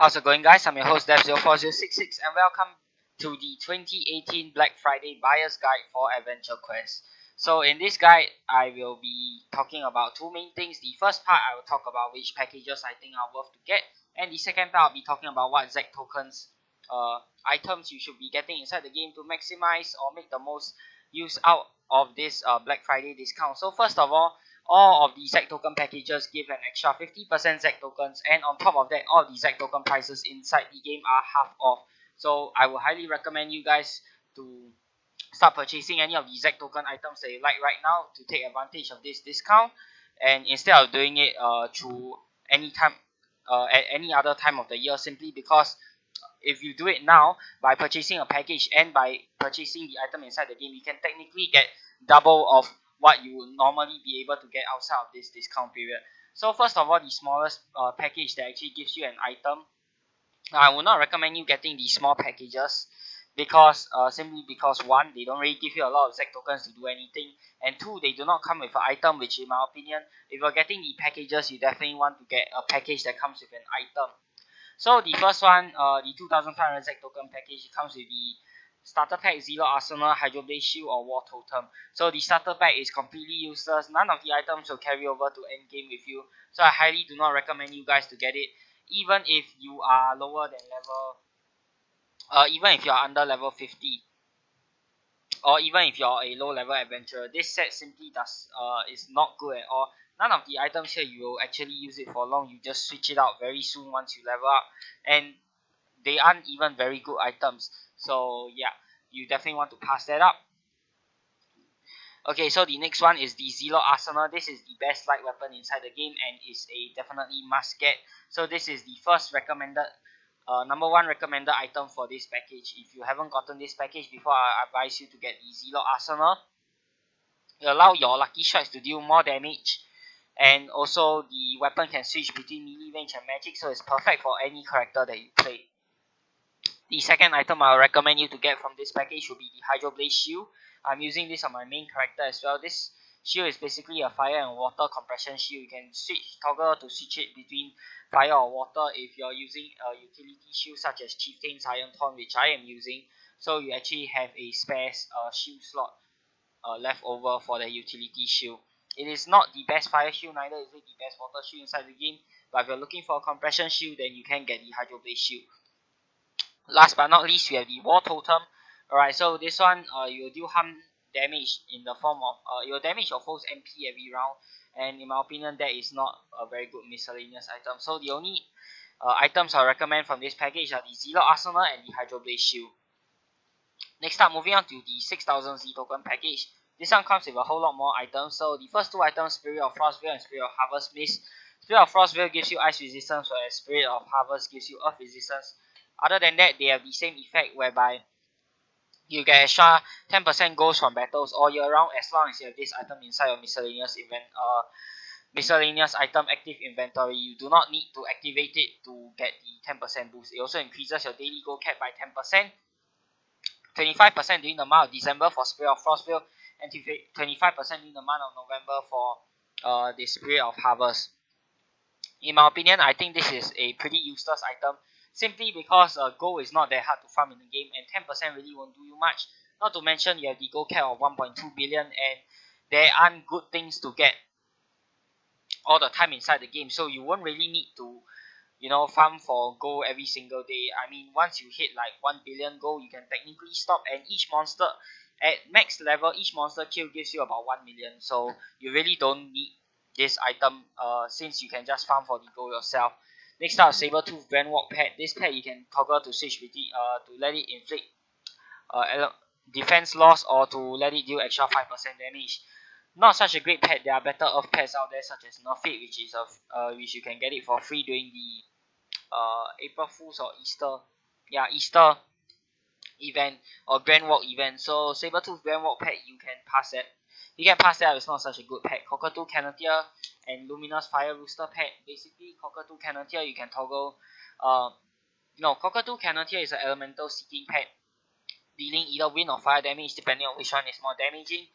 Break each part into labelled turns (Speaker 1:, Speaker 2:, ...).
Speaker 1: How's it going, guys? I'm your host Dev04066 and welcome to the 2018 Black Friday Buyer's Guide for Adventure Quest. So in this guide, I will be talking about two main things. The first part, I will talk about which packages I think are worth to get, and the second part, I'll be talking about what ZAC tokens items you should be getting inside the game to maximize or make the most use out of this Black Friday discount. So first of all of the ZAC token packages give an extra 50% ZAC tokens, and on top of that, all the ZAC token prices inside the game are half off. So I would highly recommend you guys to start purchasing any of the ZAC token items that you like right now to take advantage of this discount, and instead of doing it through any time at any other time of the year, simply because if you do it now by purchasing a package and by purchasing the item inside the game, you can technically get double of what you would normally be able to get outside of this discount period. So first of all, the smallest package that actually gives you an item, I would not recommend you getting the small packages because simply because one, they don't really give you a lot of ZAC tokens to do anything, and two, they do not come with an item, which in my opinion, if you're getting the packages, you definitely want to get a package that comes with an item. So the first one, the 2500 ZAC token package, it comes with the starter pack, Zero Arsenal, Hydroblade Shield, or War Totem. So the starter pack is completely useless. None of the items will carry over to endgame with you. So I highly do not recommend you guys to get it, even if you are lower than level, even if you are under level 50, or even if you're a low level adventurer. This set simply is not good at all. None of the items here you will actually use it for long. You just switch it out very soon once you level up, and they aren't even very good items. So yeah, you definitely want to pass that up. Okay, so the next one is the Zero Arsenal. This is the best light weapon inside the game and is a definitely must get. So this is the first recommended number one recommended item for this package. If you haven't gotten this package before, I advise you to get the Zero Arsenal. It allows your lucky strikes to deal more damage, and also the weapon can switch between melee range and magic, so it's perfect for any character that you play. The second item I'll recommend you to get from this package will be the Hydroblade Shield. I'm using this on my main character as well. This shield is basically a fire and water compression shield. You can toggle to switch it between fire or water if you're using a utility shield such as Chieftain's Iron Thorn, which I am using. So you actually have a spare shield slot left over for the utility shield. It is not the best fire shield, neither is it the best water shield inside the game, but if you're looking for a compression shield, then you can get the Hydroblade Shield. Last but not least, we have the War Totem. Alright, so this one, you will deal harm damage in the form of, you will damage your foe's MP every round, and in my opinion, that is not a very good miscellaneous item. So the only items I recommend from this package are the Zero Arsenal and the Hydroblade Shield. Next up, moving on to the 6000 Z token package. This one comes with a whole lot more items. So the first two items, Spirit of Frostveil and Spirit of Harvest Mist. Spirit of Frostveil gives you ice resistance, whereas Spirit of Harvest gives you earth resistance. Other than that, they have the same effect whereby you get extra 10% goals from battles all year round as long as you have this item inside your miscellaneous item active inventory. You do not need to activate it to get the 10% boost. It also increases your daily goal cap by 10%. 25% during the month of December for Spirit of Frostveil, and 25% during the month of November for the Spirit of Harvest. In my opinion, I think this is a pretty useless item, simply because gold is not that hard to farm in the game, and 10% really won't do you much. Not to mention you have the gold cap of 1.2 billion, and there aren't good things to get all the time inside the game, so you won't really need to farm for gold every single day. I mean, once you hit like 1 billion gold, you can technically stop, and each monster at max level, each monster kill gives you about 1 million, so you really don't need this item since you can just farm for the gold yourself. Next up, Sabertooth Brandwalk pet. This pet you can toggle to switch between to let it inflict defense loss or to let it deal extra 5% damage. Not such a great pet. There are better earth pets out there, such as Nerfit, which you can get it for free during the April Fools or Easter event or Grand Walk event. So Sabertooth Grand Walk pet, you can pass that. You can pass that. It's not such a good pet. Cockatoo Cannoneer and Luminous Fire Rooster pet. Basically, Cockatoo Cannoneer you can toggle. Cockatoo Cannoneer is an elemental seeking pet, dealing either wind or fire damage depending on which one is more damaging,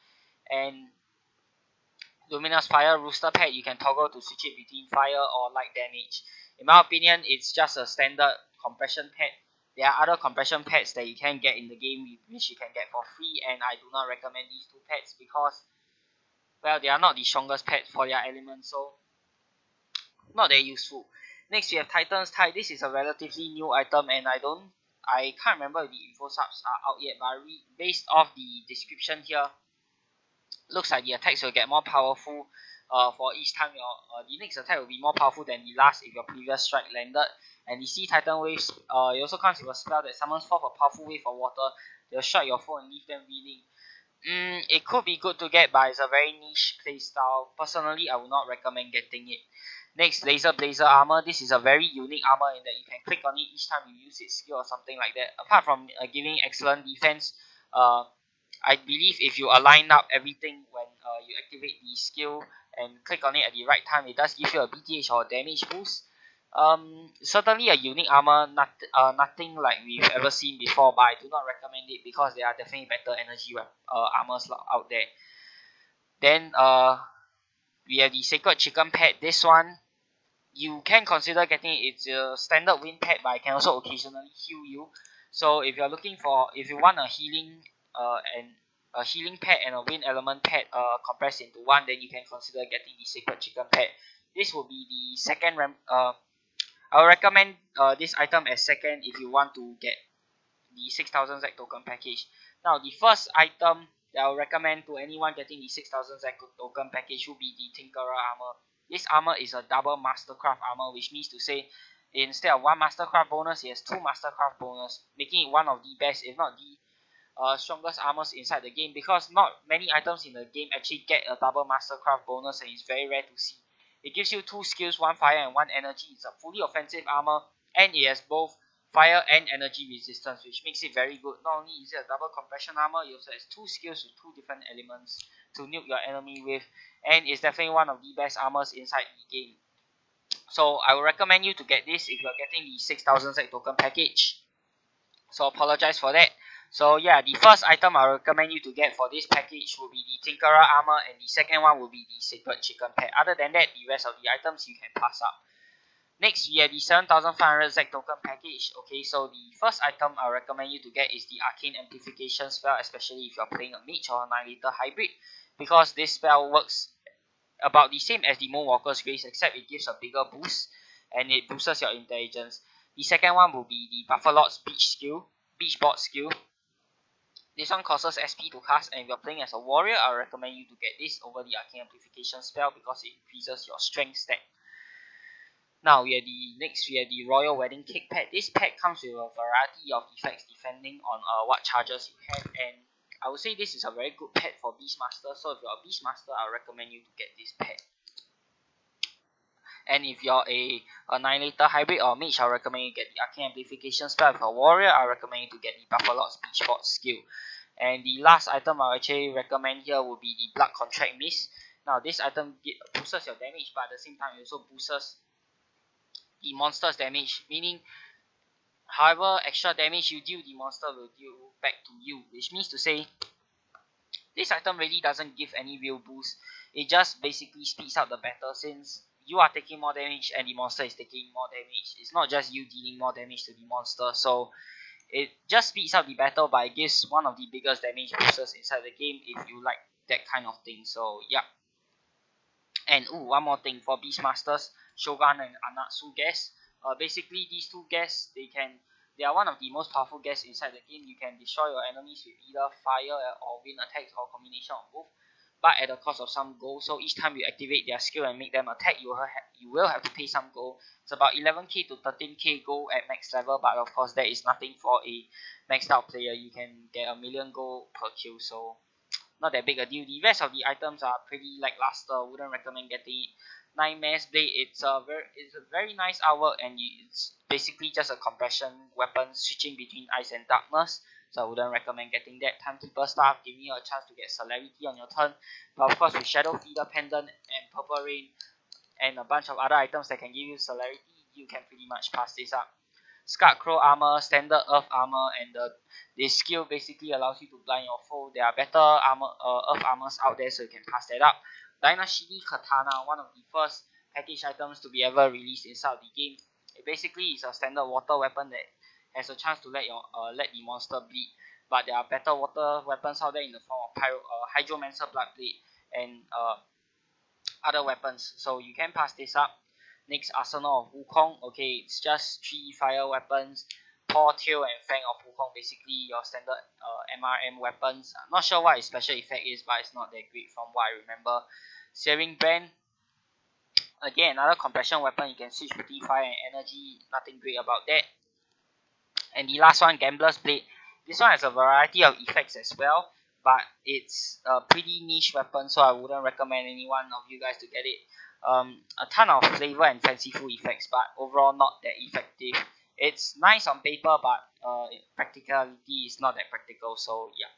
Speaker 1: and Luminous Fire Rooster pet, you can toggle to switch it between fire or light damage. In my opinion, it's just a standard compression pet. There are other compression pets that you can get in the game which you can get for free, and I do not recommend these two pets because, well, they are not the strongest pets for their element, so not that useful. Next we have Titan's Tide. This is a relatively new item, and I can't remember if the info subs are out yet, but based off the description here, looks like the attacks will get more powerful for each time the next attack will be more powerful than the last if your previous strike landed. And the Sea Titan waves, it also comes with a spell that summons forth a powerful wave of water. They'll strike your foe and leave them reeling. It could be good to get, but it's a very niche playstyle. Personally, I would not recommend getting it. Next, Laser Blazer armor. This is a very unique armor in that you can click on it each time you use its skill or something like that. Apart from giving excellent defense, I believe if you align up everything when you activate the skill and click on it at the right time, it does give you a BTH or damage boost. Certainly a unique armor, nothing like we've ever seen before, but I do not recommend it because there are definitely better energy armors out there. Then we have the Sacred Chicken pet. This one, you can consider getting it. It's a standard wind pet, but it can also occasionally heal you. So if you want a healing pet and a wind element pet compressed into one, then you can consider getting the Sacred Chicken pet. This will be the second I will recommend this item as second if you want to get the 6000 Z token package. Now the first item that I will recommend to anyone getting the 6000 Z token package will be the Tinkerer armor. This armor is a double Mastercraft armor, which means to say instead of one Mastercraft bonus, it has two Mastercraft bonus, making it one of the best, if not the strongest armors inside the game, because not many items in the game actually get a double Mastercraft bonus, and it's very rare to see. It gives you two skills, one fire and one energy. It's a fully offensive armor, and it has both fire and energy resistance, which makes it very good. Not only is it a double compression armor, it also has two skills with two different elements to nuke your enemy with, and it's definitely one of the best armors inside the game. So I would recommend you to get this if you're getting the 6000 Z token package. So apologize for that. So yeah, the first item I recommend you to get for this package will be the Tinkerer armor, and the second one will be the Sacred Chicken pet. Other than that, the rest of the items you can pass up. Next, we have the 7500 Z token package. Okay, so the first item I recommend you to get is the Arcane Amplification spell, especially if you're playing a mage or a Annihilator hybrid, because this spell works about the same as the Moonwalker's Grace, except it gives a bigger boost and it boosts your intelligence. The second one will be the Buffalo's Beach Board skill. This one costs SP to cast, and if you're playing as a warrior, I recommend you to get this over the Arcane Amplification spell because it increases your strength stat. Now we have the Royal Wedding Cake pet. This pet comes with a variety of effects depending on what charges you have, and I would say this is a very good pet for Beastmaster. So if you're a Beastmaster, I recommend you to get this pet. And if you're a Annihilator hybrid or mage, I recommend you get the Arcane Amplification spell. If you're a warrior, I recommend you to get the Buffalo's Beach Board skill. And the last item I actually recommend here would be the Blood Contract Mist. Now this item boosts your damage, but at the same time it also boosts the monster's damage, meaning however extra damage you deal, the monster will deal back to you, which means to say this item really doesn't give any real boost. It just basically speeds up the battle, since you are taking more damage and the monster is taking more damage. It's not just you dealing more damage to the monster, so it just speeds up the battle, but it gives one of the biggest damage boosters inside the game if you like that kind of thing. So yeah. And one more thing for Beastmasters, Shogun and Anatsu guests. Basically these two guests, they are one of the most powerful guests inside the game. You can destroy your enemies with either fire or wind attacks or combination of both, but at the cost of some gold. So each time you activate their skill and make them attack, you will have to pay some gold. It's about 11k to 13k gold at max level, but of course that is nothing for a maxed out player. You can get a million gold per kill, so not that big a deal. The rest of the items are pretty lackluster. Wouldn't recommend getting it. Nightmare's Blade, it's a very nice artwork, and it's basically just a compression weapon switching between ice and darkness. So I wouldn't recommend getting that. Timekeeper Staff, giving you a chance to get celerity on your turn. But of course with Shadow Feeder Pendant and Purple Rain and a bunch of other items that can give you celerity, you can pretty much pass this up. Scarecrow armor, standard earth armor, and this skill basically allows you to blind your foe. There are better earth armors out there, so you can pass that up. Dynasty Katana, one of the first package items to be ever released inside the game. It basically is a standard water weapon that has a chance to let the monster bleed. But there are better water weapons out there in the form of Hydromancer Bloodblade and other weapons. So you can pass this up. Next, Arsenal of Wukong. Okay, it's just 3 fire weapons. Paw, Tail, and Fang of Wukong. Basically, your standard MRM weapons. I'm not sure what its special effect is, but it's not that great from what I remember. Searing Brand. Again, another compression weapon. You can switch between fire and energy. Nothing great about that. And the last one, Gambler's Blade. This one has a variety of effects as well, but it's a pretty niche weapon, so I wouldn't recommend any one of you guys to get it. A ton of flavor and fanciful effects, but overall not that effective. It's nice on paper, but practicality is not that practical, so yeah.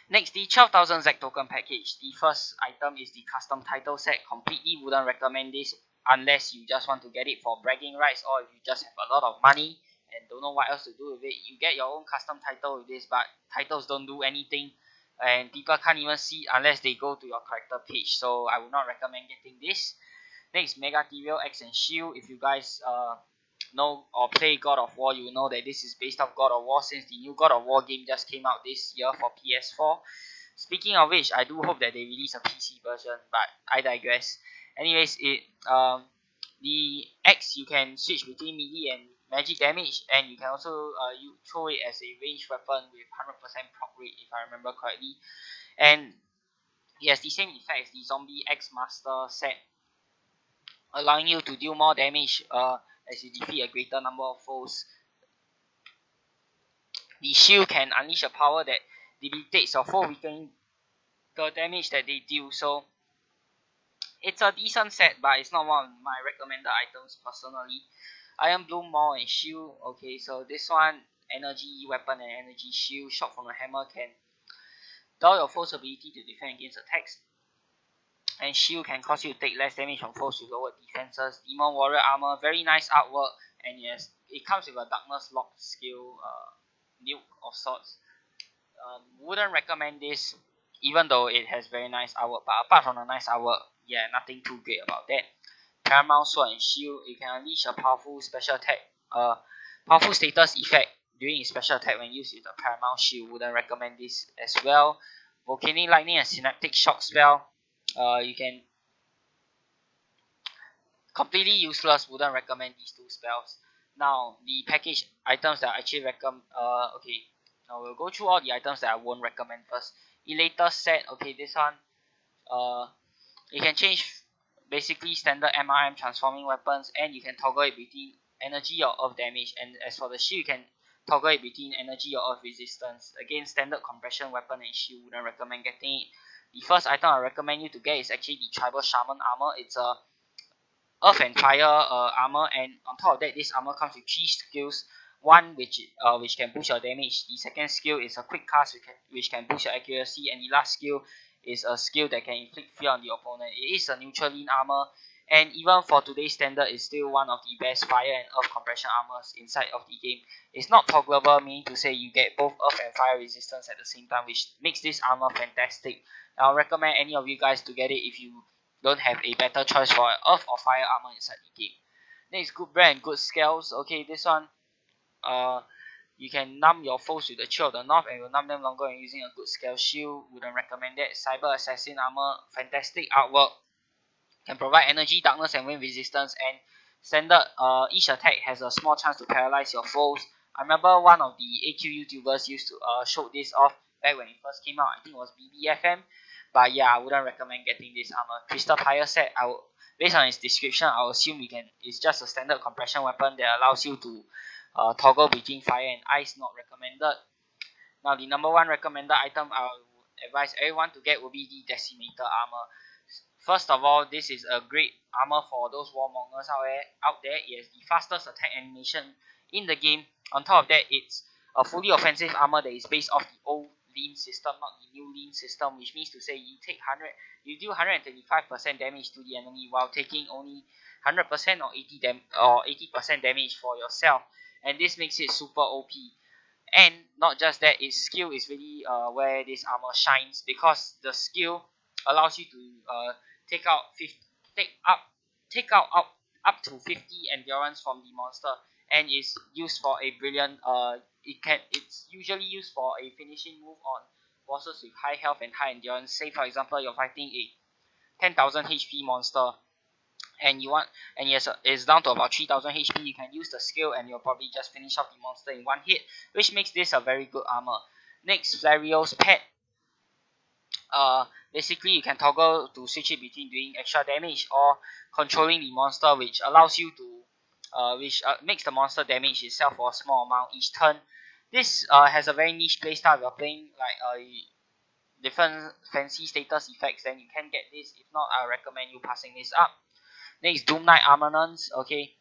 Speaker 1: Next, the 12,000 ZEC token package. The first item is the custom title set. Completely wouldn't recommend this unless you just want to get it for bragging rights, or if you just have a lot of money and don't know what else to do with it. You get your own custom title with this, but titles don't do anything and people can't even see unless they go to your character page, so I would not recommend getting this. Next, Megaterial X and Shield. If you guys know or play God of War, you will know that this is based off God of War, since the new God of War game just came out this year for PS4. Speaking of which, I do hope that they release a PC version, but I digress. Anyways, the X, you can switch between melee and magic damage, and you can also you throw it as a ranged weapon with 100% proc rate, if I remember correctly. And it has the same effect as the Zombie X Master set, allowing you to deal more damage as you defeat a greater number of foes. The shield can unleash a power that debilitates your foe, weakening the damage that they deal. So it's a decent set, but it's not one of my recommended items personally. Iron Bloom, Maul, and Shield. Okay, so this one, energy weapon and energy shield. Shot from a hammer can dull your foe's ability to defend against attacks. And shield can cause you to take less damage from foes with lower defenses. Demon Warrior armor, very nice artwork, and yes, it comes with a Darkness Lock skill, nuke of sorts. Wouldn't recommend this, even though it has very nice artwork, but apart from the nice artwork, yeah, nothing too great about that. Paramount Sword and Shield, it can unleash a powerful special attack, powerful status effect during its special attack when used with the Paramount Shield. Wouldn't recommend this as well. Volcanic Lightning and Synaptic Shock spell, you can completely useless. Wouldn't recommend these two spells. Now the package items that I actually recommend. Okay, now we'll go through all the items that I won't recommend first. Elator set. Okay, this one. You can change basically standard MRM transforming weapons, and you can toggle it between energy or earth damage. And as for the shield, you can toggle it between energy or earth resistance. Again, standard compression weapon and shield, wouldn't recommend getting it. The first item I recommend you to get is actually the Tribal Shaman armor. It's a earth and fire armor, and on top of that, this armor comes with 3 skills. One which can boost your damage. The second skill is a quick cast which can boost your accuracy, and the last skill is a skill that can inflict fear on the opponent. It is a neutral lean armor, and even for today's standard, it's still one of the best fire and earth compression armors inside of the game. It's not toggleable, meaning to say you get both earth and fire resistance at the same time, which makes this armor fantastic. I'll recommend any of you guys to get it if you don't have a better choice for earth or fire armor inside the game. Next, Good Bread and Good Scales. Okay, this one, you can numb your foes with the Chill of the North, and will numb them longer when using a good scale shield. Wouldn't recommend that. Cyber Assassin armor, fantastic artwork, can provide energy, darkness, and wind resistance, and standard each attack has a small chance to paralyze your foes. I remember one of the AQ YouTubers used to show this off back when it first came out. I think it was BBFM, but yeah, I wouldn't recommend getting this armor. Crystal Pyre set, based on its description, I will assume it's just a standard compression weapon that allows you to toggle between fire and ice. Not recommended. Now the number one recommended item I would advise everyone to get will be the Decimator armor. First of all, this is a great armor for those warmongers out there. It has the fastest attack animation in the game. On top of that, it's a fully offensive armor that is based off the old lean system, not the new lean system, which means to say you do 125% damage to the enemy while taking only 100% or 80% damage for yourself, and this makes it super OP. And not just that, its skill is really where this armor shines, because the skill allows you to take out 50, take out up to 50 endurance from the monster, and is used for a brilliant it's usually used for a finishing move on bosses with high health and high endurance. Say for example you're fighting a 10,000 HP monster, and you want and yes, it's down to about 3,000 HP. You can use the skill and you'll probably just finish off the monster in one hit, which makes this a very good armor. Next, Flario's pet. Basically you can toggle to switch it between doing extra damage or controlling the monster, which allows you to which makes the monster damage itself for a small amount each turn. This has a very niche playstyle. If you're playing like different fancy status effects, then you can get this. If not, I recommend you passing this up. Next, Doom Knight Armaments. Okay,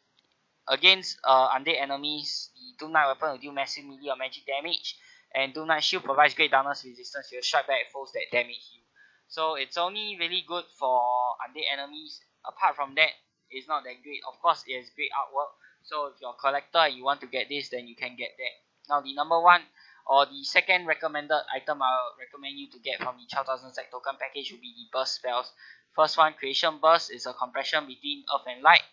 Speaker 1: against undead enemies, the Doom Knight weapon will deal massive melee or magic damage, and Doom Knight Shield provides great darkness resistance. You'll strike back at foes that damage you. So it's only really good for undead enemies. Apart from that, it's not that great. Of course, it has great artwork. So if you're a collector and you want to get this, then you can get that. Now the number one or the second recommended item I'll recommend you to get from the 12,000 ZEC token package will be the burst spells. First one, Creation Burst, is a compression between earth and light.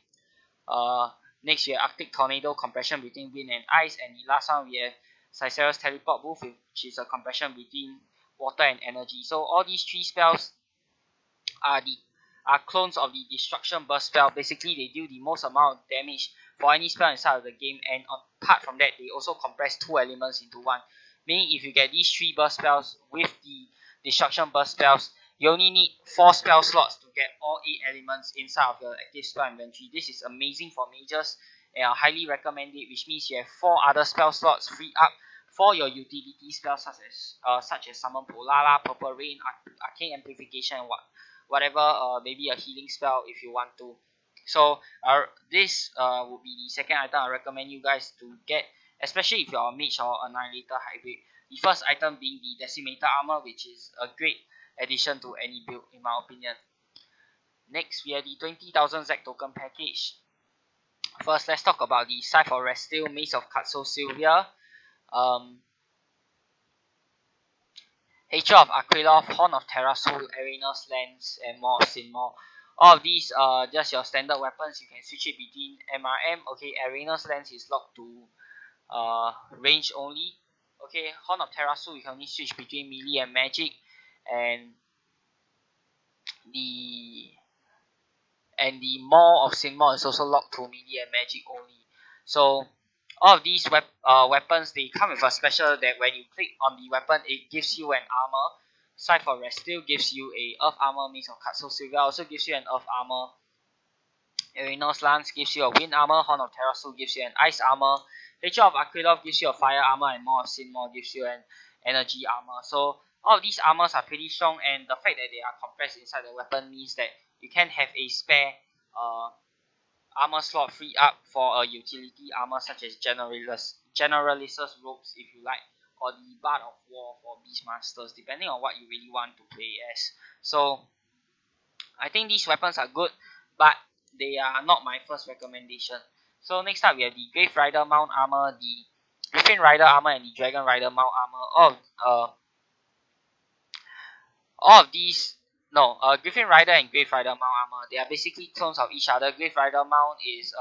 Speaker 1: Next we have Arctic Tornado, compression between wind and ice, and the last one we have Cycera's Teleport Booth, which is a compression between water and energy. So all these three spells are clones of the Destruction Burst spell. Basically they deal the most amount of damage for any spell inside of the game, and apart from that they also compress two elements into one. Meaning if you get these three burst spells with the Destruction Burst spells, you only need 4 spell slots to get all 8 elements inside of your active spell inventory. This is amazing for mages, and I highly recommend it, which means you have 4 other spell slots free up for your utility spells such as Summon Polala, Purple Rain, Arcane Amplification, and whatever, maybe a healing spell if you want to. So this would be the second item I recommend you guys to get, especially if you're a mage or Annihilator hybrid. The first item being the Decimator Armor, which is a great addition to any build in my opinion. Next we have the 20,000 ZEC token package. First, let's talk about the Scythe of Resteel, Mace of Katso Sylvia, Hatred of Aquilov, Horn of Terrasul, Arena's Lance, and more of Sinmore. All of these are just your standard weapons. You can switch it between MRM. Okay, Arena's Lance is locked to range only. Okay, Horn of Terrasul you can only switch between melee and magic, and the Maw of Sinmore is also locked to melee and magic only. So all of these weapons, they come with a special that when you click on the weapon, it gives you an armor. Scythe of Resteel gives you a earth armor. Mace of Katso Sylvia also gives you an earth armor. Arena's Lance gives you a wind armor. Horn of Terrasul gives you an ice armor. Hatred of Aquilov gives you a fire armor, and Maw of Sinmore gives you an energy armor. So all of these armors are pretty strong, and the fact that they are compressed inside the weapon means that you can have a spare armor slot free up for a utility armor such as Generalis's robes if you like, or the Bard of War for Beastmasters, depending on what you really want to play as. So I think these weapons are good, but they are not my first recommendation. So next up we have the Grave Rider Mount Armor, the Griffin Rider Armor, and the Dragon Rider Mount Armor. All of these, Griffin Rider and Grave Rider Mount Armor, they are basically clones of each other. Grave Rider Mount is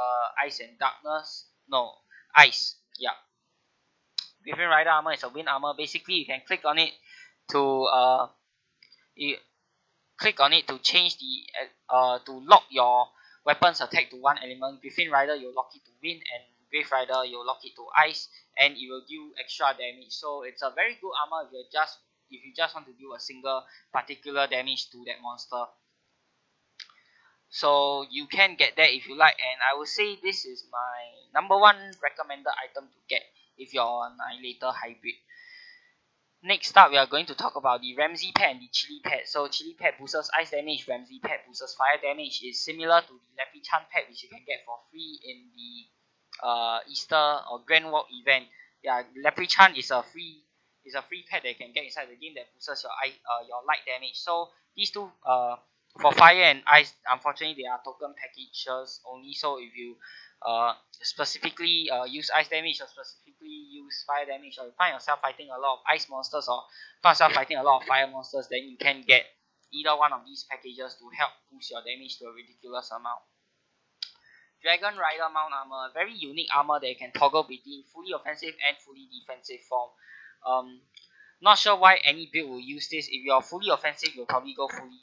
Speaker 1: Ice and Darkness. No, Ice. Yeah. Griffin Rider Armor is a wind armor. Basically, you can click on it to change the to lock your weapon's attack to one element. Griffin Rider, you'll lock it to wind, and Grave Rider, you'll lock it to ice, and it will deal extra damage. So it's a very good armor if you just want to do a single particular damage to that monster. So you can get that if you like, and I would say this is my number one recommended item to get if you're an Annihilator hybrid. Next up, we are going to talk about the Ramsey pet and the Chili pet. So Chili pet boosts ice damage, Ramsey pet boosts fire damage. Is similar to the Leprechaun pet, which you can get for free in the Easter or Grand Walk event. Yeah, Leprechaun is a free pet that you can get inside the game that boosts your light damage. So these two for fire and ice, unfortunately they are token packages only. So if you specifically use ice damage or specifically use fire damage, or you find yourself fighting a lot of ice monsters or find yourself fighting a lot of fire monsters, then you can get either one of these packages to help boost your damage to a ridiculous amount. Dragon Rider mount armor, a very unique armor that you can toggle between fully offensive and fully defensive form. Not sure why any build will use this. If you're fully offensive, you'll probably go fully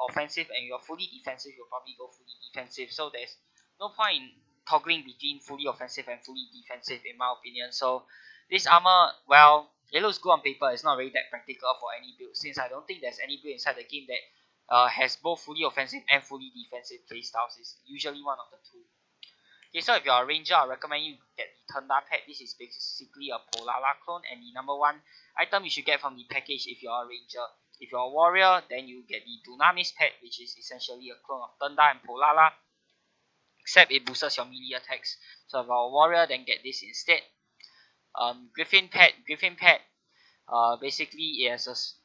Speaker 1: offensive, and if you're fully defensive, you'll probably go fully defensive. So there's no point in toggling between fully offensive and fully defensive, in my opinion. So this armor, well, it looks good on paper. It's not really that practical for any build, since I don't think there's any build inside the game that has both fully offensive and fully defensive playstyles. It's usually one of the two. Okay, so if you're a ranger, I recommend you get the Tunda pet. This is basically a Polala clone, and the number one item you should get from the package if you're a ranger. If you're a warrior, then you get the Dunamis pet, which is essentially a clone of Tunda and Polala, except it boosts your melee attacks. So if you're a warrior, then get this instead. Griffin pet. Basically it has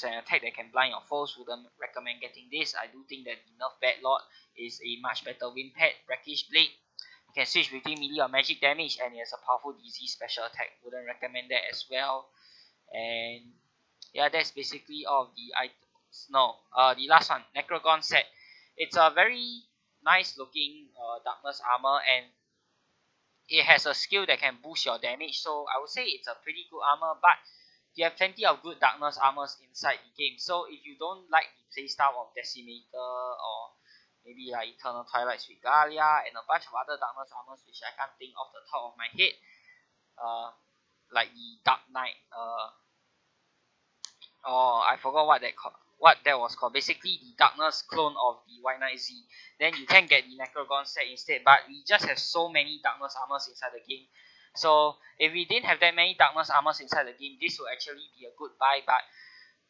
Speaker 1: an attack that can blind your foes. Wouldn't recommend getting this. I do think that the nerf Bad Lord is a much better win pet. Brackish Blade. You can switch between melee or magic damage, and it has a powerful disease special attack. Wouldn't recommend that as well. And yeah, that's basically all of the items. No, the last one, Necrogon set. It's a very nice looking darkness armor, and it has a skill that can boost your damage. So I would say it's a pretty good armor, but you have plenty of good darkness armors inside the game. So if you don't like the playstyle of Decimator, or maybe like Eternal Twilight's Regalia and a bunch of other darkness armors which I can't think off the top of my head, like the Dark Knight, I forgot what that was called. Basically the darkness clone of the White Knight Z. Then you can get the Necrogon set instead, but we just have so many darkness armors inside the game. So if we didn't have that many darkness armors inside the game, this would actually be a good buy. But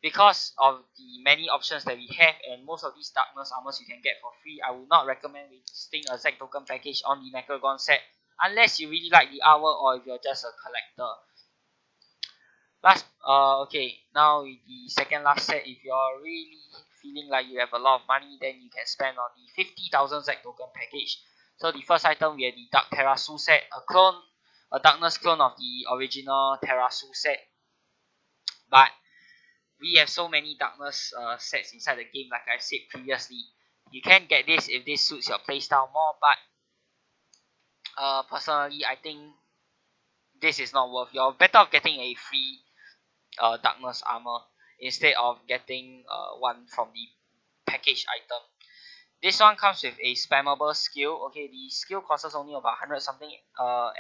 Speaker 1: because of the many options that we have, and most of these darkness armors you can get for free, I would not recommend wasting a Zack token package on the Necrogon set, unless you really like the artwork or if you're just a collector. Okay, now with the second last set, if you're really feeling like you have a lot of money, then you can spend on the 50,000 Zack token package. So the first item, we have the Dark Terrasu set, a darkness clone of the original Terrasu set. But we have so many darkness sets inside the game, like I said previously. You can get this if this suits your playstyle more, but personally, I think this is not worth. You're better off getting a free darkness armor instead of getting one from the package item. This one comes with a spammable skill. Okay, the skill costs only about 100 something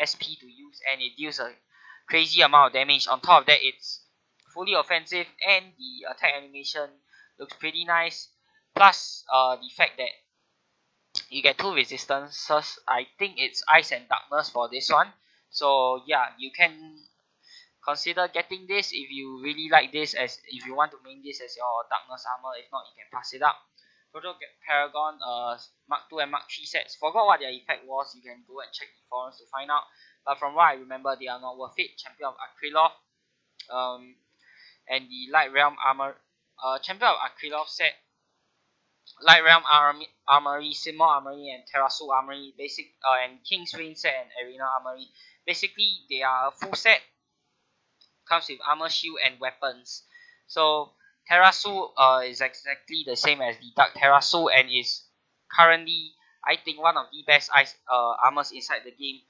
Speaker 1: SP to use, and it deals a crazy amount of damage. On top of that, it's fully offensive, and the attack animation looks pretty nice. Plus the fact that you get 2 resistances. I think it's ice and darkness for this one. So yeah, you can consider getting this if you really like this, as if you want to main this as your darkness armor. If not, you can pass it up. Proto Paragon Mark 2 and Mark 3 sets. Forgot what their effect was. You can go and check the forums to find out. But from what I remember, they are not worth it. Champion of Akrilov, and the Light Realm Champion of Akrilov set. Light Realm Armory, Simon Armory, and Terrasu Armory, and King's Reign set and Arena Armory. Basically, they are a full set. Comes with armor, shield, and weapons. So Terrasu is exactly the same as the Dark Terrasu, and is currently, I think, one of the best armors inside the game.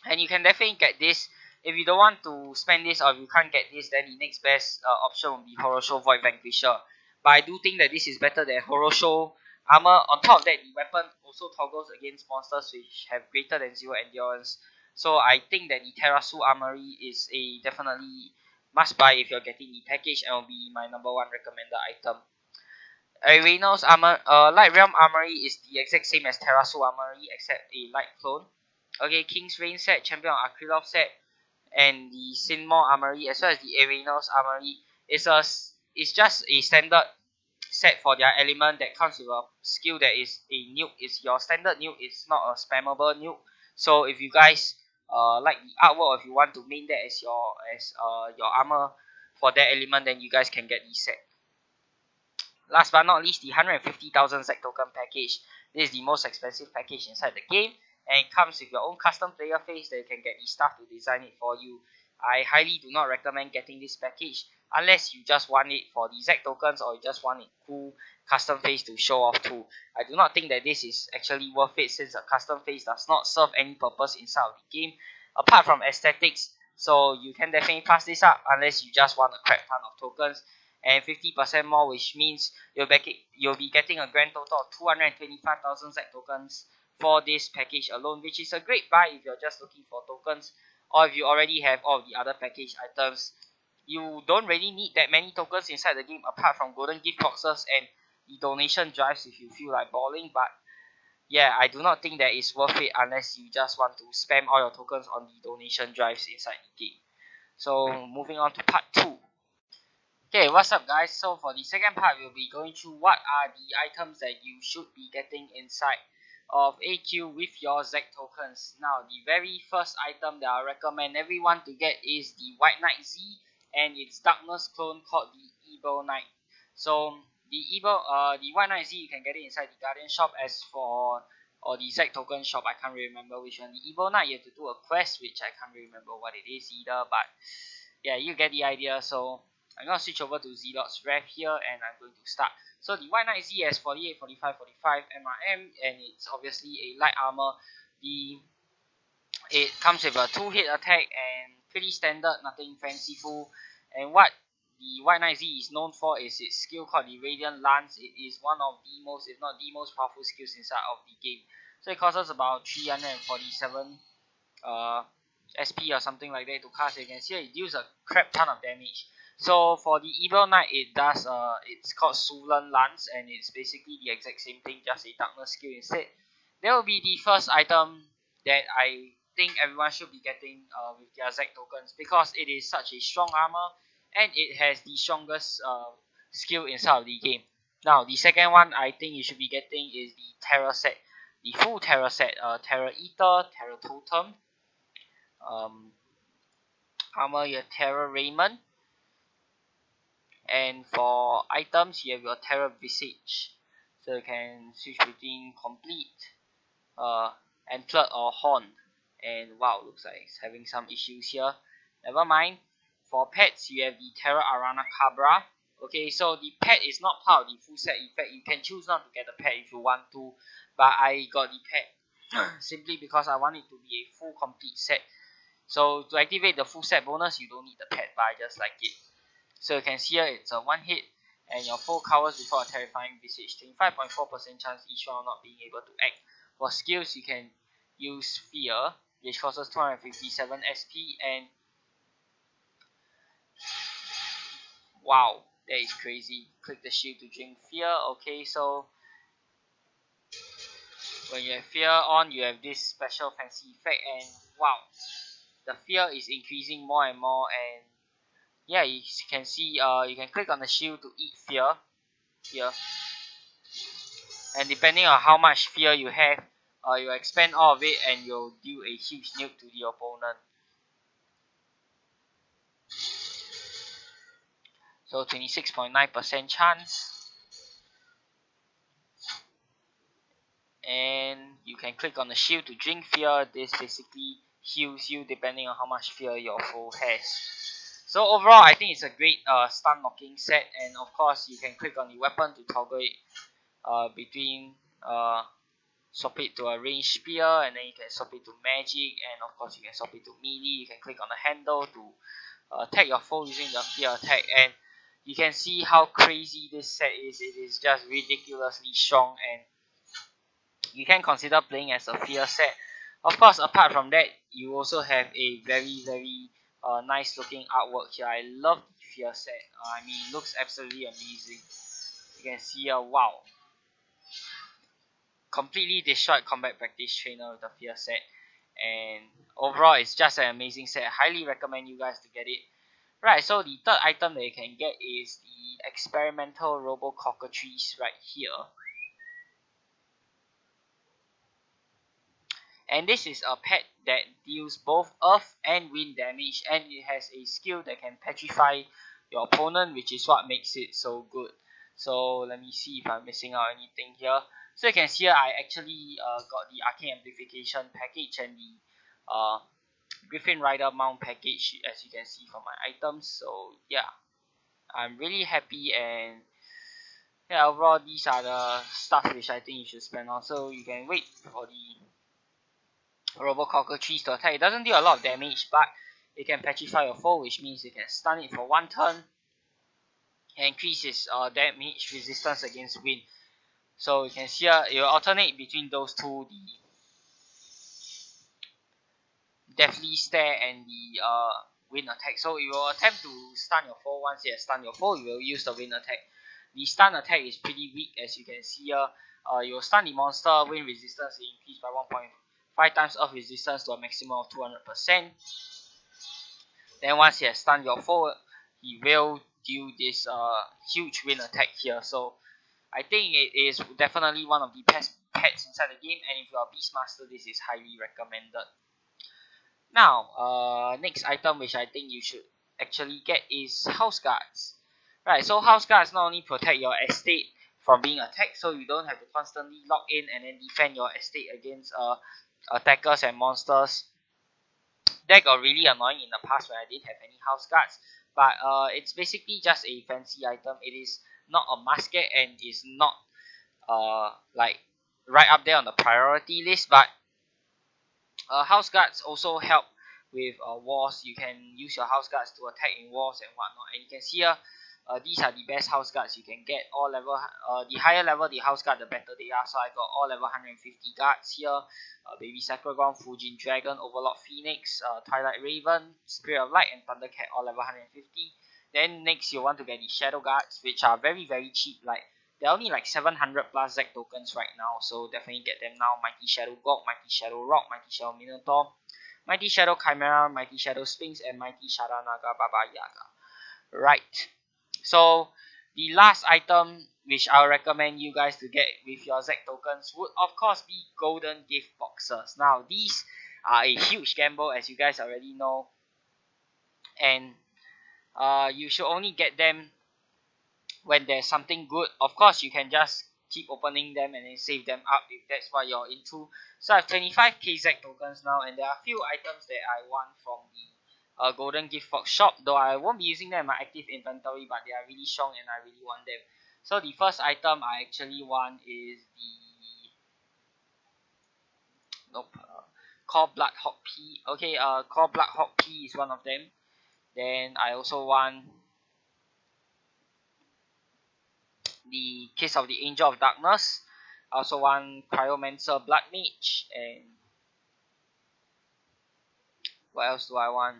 Speaker 1: And you can definitely get this. If you don't want to spend this, or if you can't get this, then the next best option will be Horosho Void Vanquisher. But I do think that this is better than Horosho armor. On top of that, the weapon also toggles against monsters which have greater than 0 endurance. So I think that the Terrasu Armory is a definitely must buy if you're getting the package, and will be my number 1 recommended item. Arena's Light Realm Armory is the exact same as Terrasu Armory, except a light clone. Okay, King's Reign set, Champion of Akrilov set, and the Sinmore Armory, as well as the Arena's Armory, is just a standard set for their element that comes with a skill that is a nuke. It's your standard nuke, it's not a spammable nuke. So if you guys like the artwork, or if you want to main that as your armor for that element, then you guys can get the set. Last but not least, the 150,000 Zack token package. This is the most expensive package inside the game, and it comes with your own custom player face that you can get the staff to design it for you. I highly do not recommend getting this package unless you just want it for the Z tokens or you just want a cool custom face to show off too. I do not think that this is actually worth it, since a custom face does not serve any purpose inside of the game apart from aesthetics. So you can definitely pass this up unless you just want a crap ton of tokens and 50% more, which means you'll be getting a grand total of 225,000 Z tokens for this package alone, which is a great buy if you're just looking for tokens, or if you already have all the other package items. You don't really need that many tokens inside the game apart from golden gift boxes and the donation drives if you feel like balling. But yeah, I do not think that it's worth it unless you just want to spam all your tokens on the donation drives inside the game. So moving on to part 2. Okay, what's up guys? So for the second part, we'll be going through what are the items that you should be getting inside of AQ with your Z tokens. Now, the very first item that I recommend everyone to get is the White Knight Z and its Darkness clone called the Evil Knight. So the White Knight Z, you can get it inside the Guardian shop. As for or the Z token shop, I can't remember which one. The Evil Knight, you have to do a quest, which I can't remember what it is either, but yeah, you get the idea. So I'm going to switch over to Zlot's Rev here and I'm going to start. So the White Knight Z has 48, 45, 45 MRM and it's obviously a light armor. It comes with a 2-hit attack and pretty standard, nothing fanciful. And what the White Knight Z is known for is its skill called the Radiant Lance. It is one of the most, if not the most powerful skills inside of the game. So it costs us about 347 SP or something like that to cast. You can see it deals a crap ton of damage. So for the Evil Knight, it's called Sullen Lance and it's basically the exact same thing, just a darkness skill instead. That will be the first item that I think everyone should be getting with their Z tokens, because it is such a strong armor and it has the strongest skill inside of the game. Now the second one I think you should be getting is the Terror set, the full Terror set, Terror Eater, Terror Totem, armor, your Terror Raiment. And for items, you have your Terror Visage. So you can switch between complete, antlered or horn. And wow, looks like it's having some issues here. Never mind. For pets, you have the Terror Arana Cabra. Okay, so the pet is not part of the full set. In fact, you can choose not to get the pet if you want to. But I got the pet simply because I want it to be a full complete set. So to activate the full set bonus, you don't need the pet, but I just like it. So you can see here it's a 1-hit and your foe covers before a terrifying visage. 25.4% chance each round not being able to act. For skills, you can use Fear, which costs 257 SP, and wow, that is crazy. Click the shield to drink Fear. Okay, so when you have Fear on, you have this special fancy effect, and wow, the Fear is increasing more and more. And yeah, you can see you can click on the shield to eat Fear here, and depending on how much Fear you have, you expend all of it and you'll do a huge nuke to the opponent. So 26.9% chance, and you can click on the shield to drink Fear. This basically heals you depending on how much Fear your foe has. So overall, I think it's a great stun knocking set, and of course you can click on the weapon to toggle it between swap it to a ranged spear, and then you can swap it to magic, and of course you can swap it to melee. You can click on the handle to attack your foe using the fear attack, and you can see how crazy this set is. It is just ridiculously strong, and you can consider playing as a fear set. Of course, apart from that, you also have a very nice looking artwork here. I love the fear set. I mean, it looks absolutely amazing. You can see wow, completely destroyed combat practice trainer with the fear set, and overall it's just an amazing set. I highly recommend you guys to get it. Right, so the third item that you can get is the experimental robo cockatrice right here. And this is a pet that deals both earth and wind damage, and it has a skill that can petrify your opponent, which is what makes it so good. So let me see if I'm missing out anything here. So you can see here I actually got the Arcane Amplification package and the Griffin Rider mount package, as you can see from my items. So yeah, I'm really happy, and yeah, overall these are the stuff which I think you should spend on. So you can wait for the Robococker trees to attack. It doesn't do a lot of damage, but it can petrify your foe, which means you can stun it for 1 turn and increase its damage resistance against wind. So you can see it will alternate between those two, the Deathly Stare and the wind attack. So you will attempt to stun your foe. Once you have stunned your foe, you will use the wind attack. The stun attack is pretty weak, as you can see here. You will stun the monster, wind resistance will increase by 1.5 times earth resistance to a maximum of 200%. Then once he has stunned your foe, he will do this huge wind attack here. So I think it is definitely one of the best pets inside the game, and if you are Beastmaster, this is highly recommended. Now, next item which I think you should actually get is House Guards. Right, so House Guards not only protect your estate from being attacked, so you don't have to constantly log in and then defend your estate against attackers and monsters. That got really annoying in the past when I didn't have any House Guards, but it's basically just a fancy item. It is not a must get and is not like right up there on the priority list, but House Guards also help with wars. You can use your House Guards to attack in wars and whatnot. And you can see here, these are the best House Guards you can get. All level, the higher level the House Guard, the better they are. So I got all level 150 guards here. Baby Sacragon, Fujin Dragon, Overlord Phoenix, Twilight Raven, Spirit of Light, and Thundercat, all level 150. Then next you want to get the Shadow Guards, which are very cheap. Like they're only like 700 plus ZEC tokens right now, so definitely get them now. Mighty Shadow Gog, Mighty Shadow Rock, Mighty Shadow Minotaur, Mighty Shadow Chimera, Mighty Shadow Sphinx, and Mighty Shadanaga Baba Yaga. Right, so the last item which I'll recommend you guys to get with your ZEC tokens would of course be golden gift boxes. Now these are a huge gamble, as you guys already know, and you should only get them when there's something good. Of course, you can just keep opening them and then save them up if that's what you're into. So I have 25k ZEC tokens now, and there are a few items that I want from the Golden Gift Box shop, though I won't be using them in my active inventory, but they are really strong and I really want them. So the first item I actually want is the Core Blood Hawk P. Okay, Core Blood Hawk P is one of them. Then I also want the Kiss of the Angel of Darkness. I also want Cryomancer Blood Mage, and what else do I want?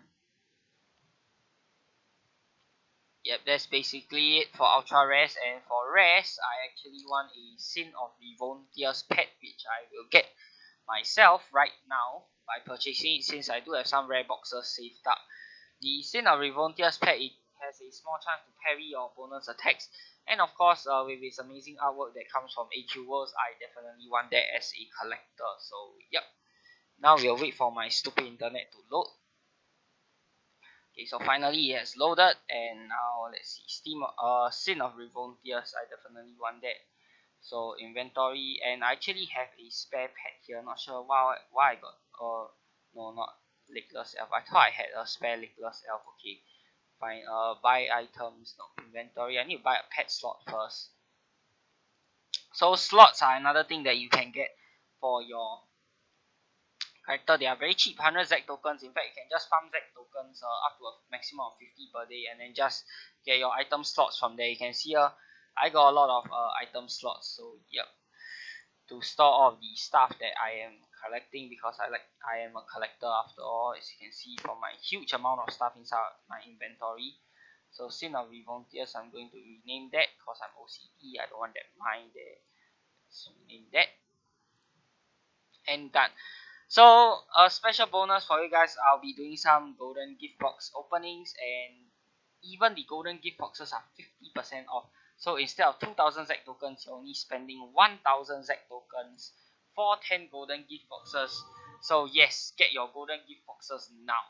Speaker 1: Yep, that's basically it for ultra rares. And for rares, I actually want a Sin of Revontia's pet, which I will get myself right now by purchasing it, since I do have some rare boxes saved up. The Sin of Revontia's pet, it has a small chance to parry your opponent's attacks, and of course with its amazing artwork that comes from AQ Worlds, I definitely want that as a collector. So yep, now we'll wait for my stupid internet to load. Okay, so finally it has loaded, and now let's see, Sin of Revontia's, I definitely want that. So inventory, and I actually have a spare pet here. Not sure why I got no, not Legless Elf. I thought I had a spare Legless Elf. Okay, fine. Buy items, no inventory. I need to buy a pet slot first. So slots are another thing that you can get for your character. They are very cheap, 100 ZEC tokens. In fact, you can just farm ZEC tokens up to a maximum of 50 per day, and then just get your item slots from there. You can see here, I got a lot of item slots. So yep, to store all of the stuff that I am collecting, because I am a collector after all, as you can see from my huge amount of stuff inside my inventory. So Sin of Revontia's, I'm going to rename that because I'm OCD. I don't want that mine there. Let's rename that. And done. So a special bonus for you guys, I'll be doing some golden gift box openings, and even the golden gift boxes are 50% off. So instead of 2000 ZEC tokens, you're only spending 1000 ZEC tokens for 10 golden gift boxes. So yes, get your golden gift boxes now.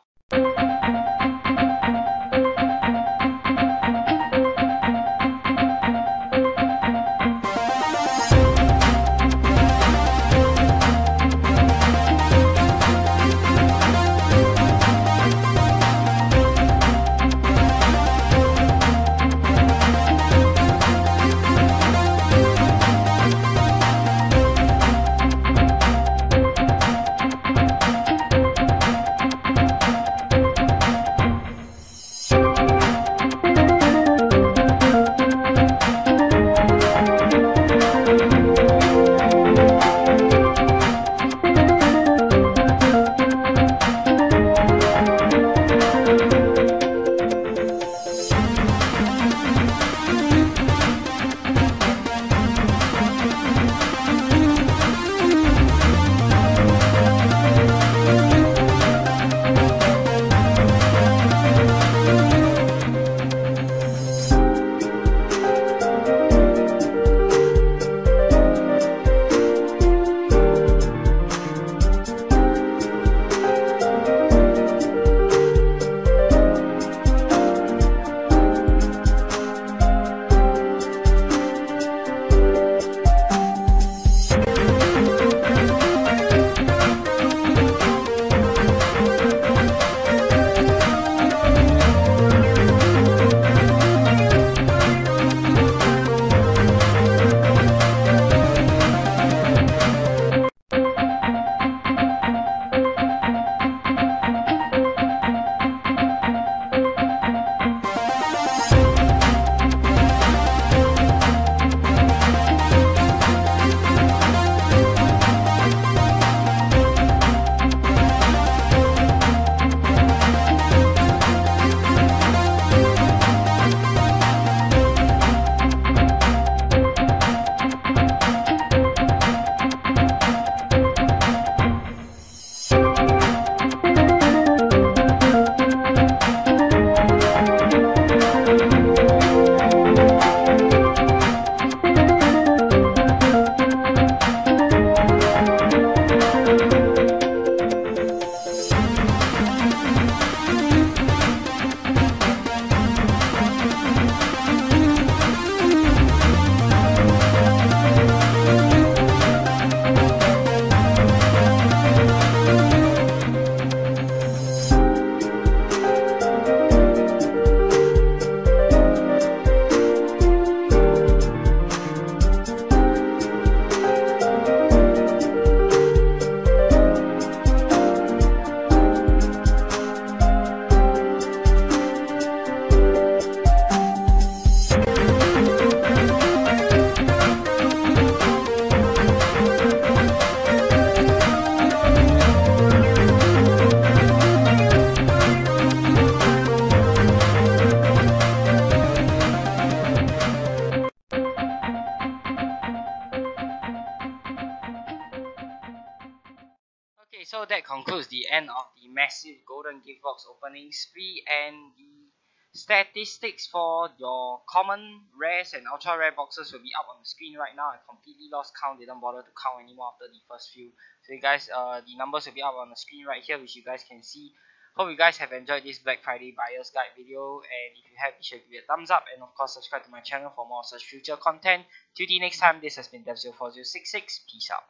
Speaker 1: Okay, so that concludes the end of the massive golden gift box opening spree, and the statistics for your common rares and ultra rare boxes will be up on the screen right now. I completely lost count, didn't bother to count anymore after the first few. So you guys, the numbers will be up on the screen right here, which you guys can see. Hope you guys have enjoyed this Black Friday buyer's guide video, and if you have, be sure to give it a thumbs up, and of course subscribe to my channel for more such future content. Till the next time, this has been Dev04066. Peace out.